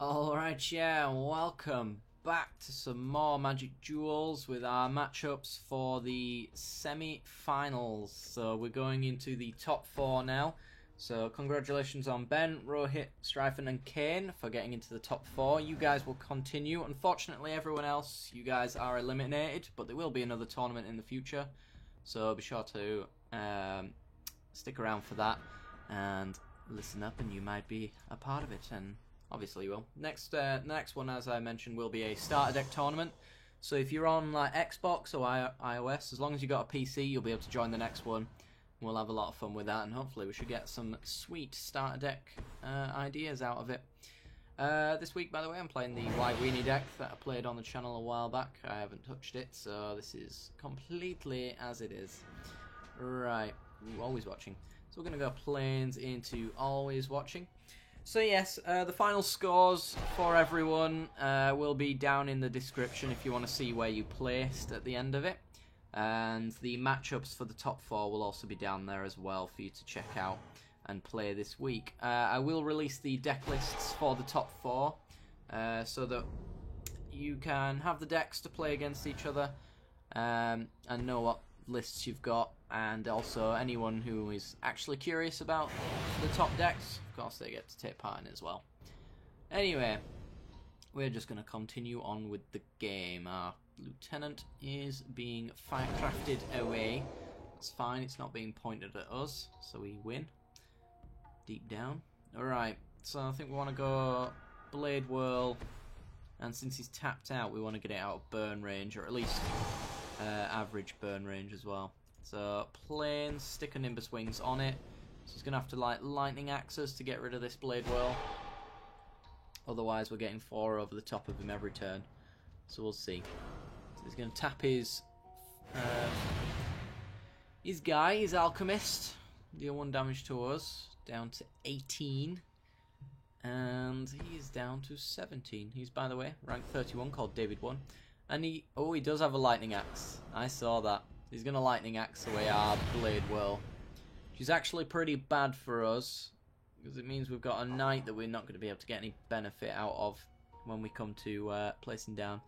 Alright, yeah, welcome back to some more Magic Duels with our matchups for the semi-finals. So we're going into the top four now. So congratulations on Ben, Rohit, Stryfen and Kane for getting into the top four. You guys will continue. Unfortunately, everyone else, you guys are eliminated, but there will be another tournament in the future. So be sure to stick around for that and listen up, and you might be a part of it. And obviously, you will. Next one, as I mentioned, will be a starter deck tournament. So if you're on like Xbox or iOS, as long as you've got a PC, you'll be able to join the next one. We'll have a lot of fun with that, and hopefully we should get some sweet starter deck ideas out of it. This week, by the way, I'm playing the White Weenie deck that I played on the channel a while back. I haven't touched it, so this is completely as it is. Right, ooh, always watching. So we're going to go planes into always watching. So yes, the final scores for everyone will be down in the description if you want to see where you placed at the end of it. And the matchups for the top four will also be down there as well for you to check out and play this week. I will release the deck lists for the top four so that you can have the decks to play against each other and know what lists you've got. And also anyone who is actually curious about the top decks, of course they get to take part in it as well. Anyway, we're just going to continue on with the game. Our lieutenant is being firecrafted away. That's fine, it's not being pointed at us, so we win. Deep down. Alright, so I think we want to go Blade Whirl, and since he's tapped out, we want to get it out of burn range, or at least average burn range as well. So, planes, stick a Nimbus Wings on it. So he's going to have to like Lightning Axes to get rid of this Blade Whirl. Otherwise we're getting 4 over the top of him every turn. So we'll see. So he's going to tap his guy, his Alchemist. Deal 1 damage to us. Down to 18. And he's down to 17. He's, by the way, rank 31, called David 1. And he does have a Lightning Axe. I saw that. He's going to Lightning Axe away our Blade Whirl. She's actually pretty bad for us, because it means we've got a knight that we're not going to be able to get any benefit out of when we come to placing down.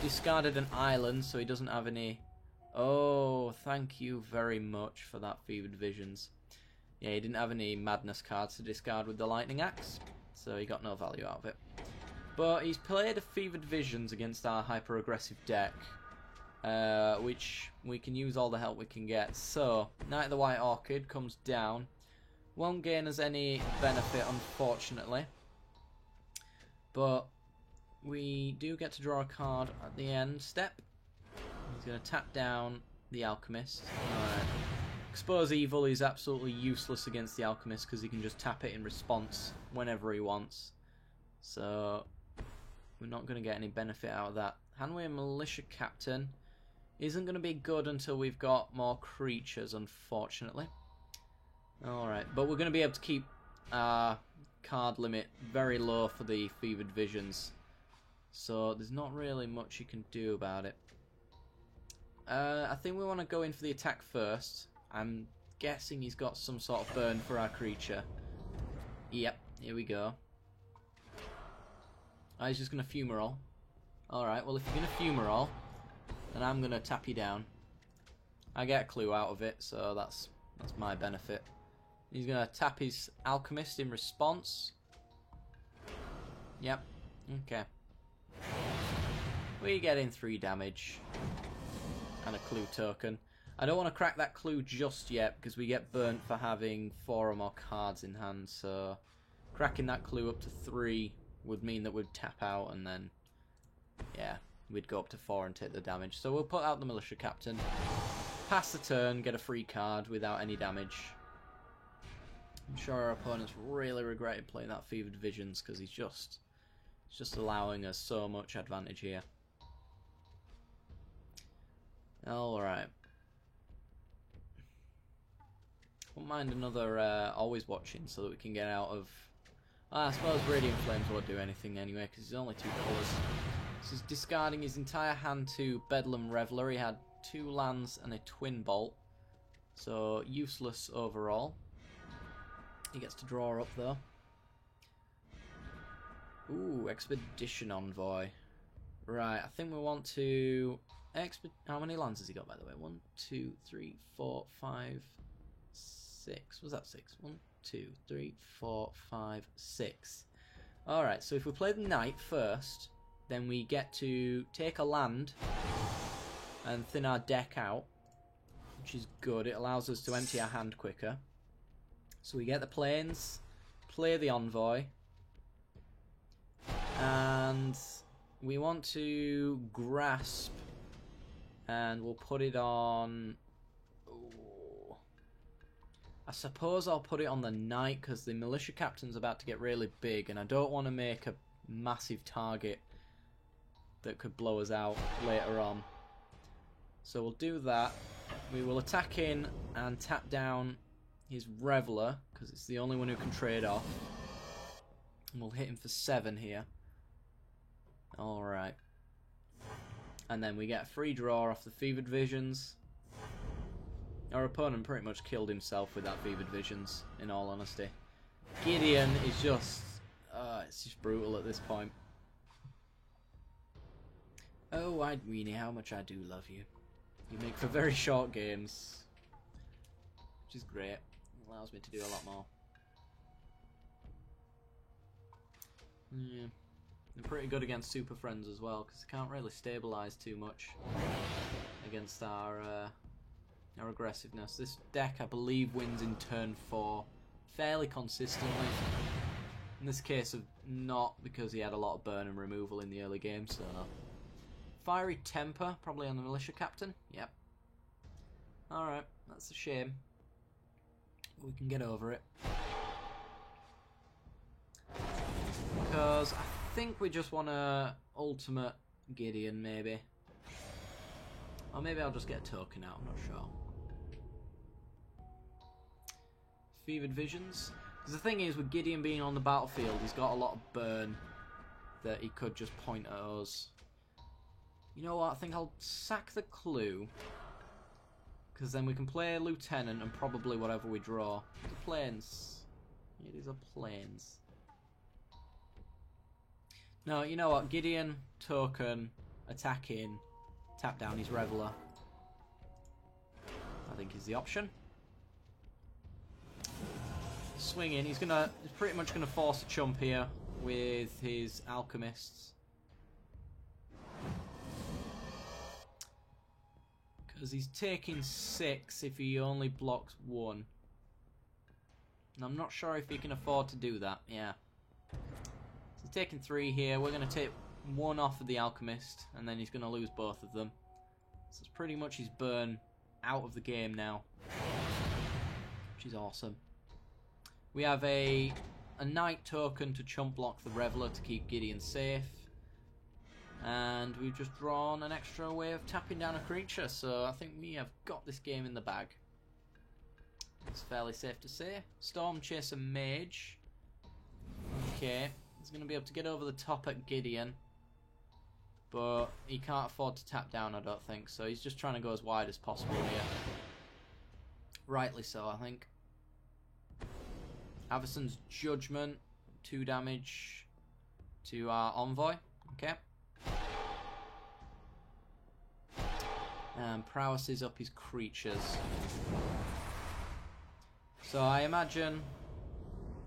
Discarded an island, so he doesn't have any... Oh, thank you very much for that, Fevered Visions. Yeah, he didn't have any Madness cards to discard with the Lightning Axe, so he got no value out of it. But he's played a Fevered Visions against our hyper-aggressive deck, which we can use all the help we can get. So, Knight of the White Orchid comes down. Won't gain us any benefit, unfortunately. But we do get to draw a card at the end step. He's going to tap down the Alchemist. Alright. Expose Evil is absolutely useless against the Alchemist because he can just tap it in response whenever he wants. So, we're not going to get any benefit out of that. Hanway Militia Captain isn't going to be good until we've got more creatures, unfortunately. Alright, but we're going to be able to keep our card limit very low for the Fevered Visions. So there's not really much you can do about it. I think we want to go in for the attack first. I'm guessing he's got some sort of burn for our creature. Yep, here we go. Oh, he's just going to Fumarole. Alright, well if you're going to Fumarole, then I'm going to tap you down. I get a clue out of it, so that's my benefit. He's going to tap his Alchemist in response. Yep, okay. We get in 3 damage. And a clue token. I don't want to crack that clue just yet, because we get burnt for having 4 or more cards in hand, so cracking that clue up to 3 would mean that we'd tap out, and then, yeah, we'd go up to 4 and take the damage. So we'll put out the Militia Captain, pass the turn, get a free card without any damage. I'm sure our opponents really regretted playing that Fevered Visions, because he's just allowing us so much advantage here. Alright. Won't mind another always watching so that we can get out of... I suppose Radiant Flames won't do anything anyway, because he's only 2 colours. So he's discarding his entire hand to Bedlam Reveler. He had 2 lands and a Twin Bolt. So useless overall. He gets to draw up though. Ooh, Expedition Envoy. Right, I think we want to... How many lands has he got, by the way? 1, 2, 3, 4, 5, 6. Was that 6? 1, 2, 3, 4, 5, 6. Alright, so if we play the Knight first, then we get to take a land and thin our deck out, which is good. It allows us to empty our hand quicker. So we get the plains, play the Envoy, and we want to grasp, and we'll put it on... Ooh. I suppose I'll put it on the Knight, because the Militia Captain's about to get really big, and I don't want to make a massive target that could blow us out later on. So we'll do that. We will attack in and tap down his Reveler, because it's the only one who can trade off. And we'll hit him for 7 here. Alright. And then we get a free draw off the Fevered Visions. Our opponent pretty much killed himself with that Fevered Visions, in all honesty. Gideon is just... it's just brutal at this point. Oh, Weenie, how much I do love you. You make for very short games. Which is great. It allows me to do a lot more. Yeah. They're pretty good against Super Friends as well, because they can't really stabilise too much against our aggressiveness. This deck, I believe, wins in turn 4 fairly consistently. In this case, not because he had a lot of burn and removal in the early game, so... Fiery Temper, probably on the Militia Captain. Yep. Alright, that's a shame. We can get over it. Because I think we just want to ultimate Gideon, maybe. Or maybe I'll just get a token out, I'm not sure. Fevered Visions. Because the thing is, with Gideon being on the battlefield, he's got a lot of burn that he could just point at us. You know what, I think I'll sack the Clue. Because then we can play Lieutenant and probably whatever we draw. The Plains. It is a Plains. No, you know what, Gideon, token, attack in, tap down his Reveler. I think is the option. Swing in, he's pretty much gonna force a chump here with his Alchemists. Because he's taking 6 if he only blocks 1. And I'm not sure if he can afford to do that. Yeah. So he's taking 3 here. We're going to take 1 off of the Alchemist. And then he's going to lose both of them. So it's pretty much his burn out of the game now. Which is awesome. We have a Knight token to chump block the Reveler to keep Gideon safe. And we've just drawn an extra way of tapping down a creature, so I think we have got this game in the bag. It's fairly safe to say. Stormchaser Mage. Okay, he's going to be able to get over the top at Gideon. But he can't afford to tap down, I don't think, so he's just trying to go as wide as possible here. Rightly so, I think. Avacyn's Judgment, 2 damage to our Envoy. Okay. And prowesses up his creatures. So I imagine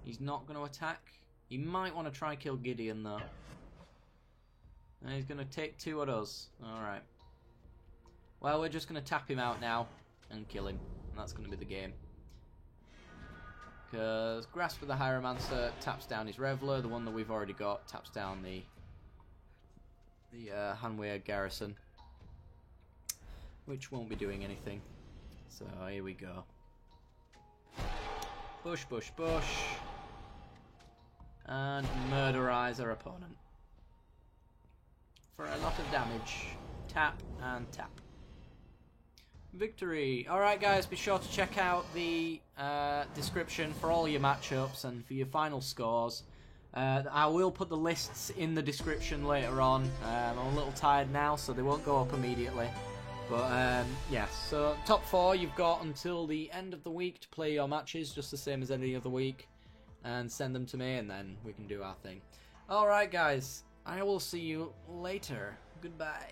he's not going to attack. He might want to try and kill Gideon though. And he's going to take 2 at us. Alright. Well, we're just going to tap him out now and kill him. And that's going to be the game. Because Grasp of the Hieromancer taps down his Reveler. The one that we've already got taps down the Hanwei Garrison. Which won't be doing anything. So here we go. Bush, bush, bush. And murderize our opponent. For a lot of damage. Tap and tap. Victory! Alright guys, be sure to check out the description for all your matchups and for your final scores. I will put the lists in the description later on. I'm a little tired now, so they won't go up immediately. But, yeah, so top 4, you've got until the end of the week to play your matches, just the same as any other week, and send them to me, and then we can do our thing. Alright guys, I will see you later. Goodbye.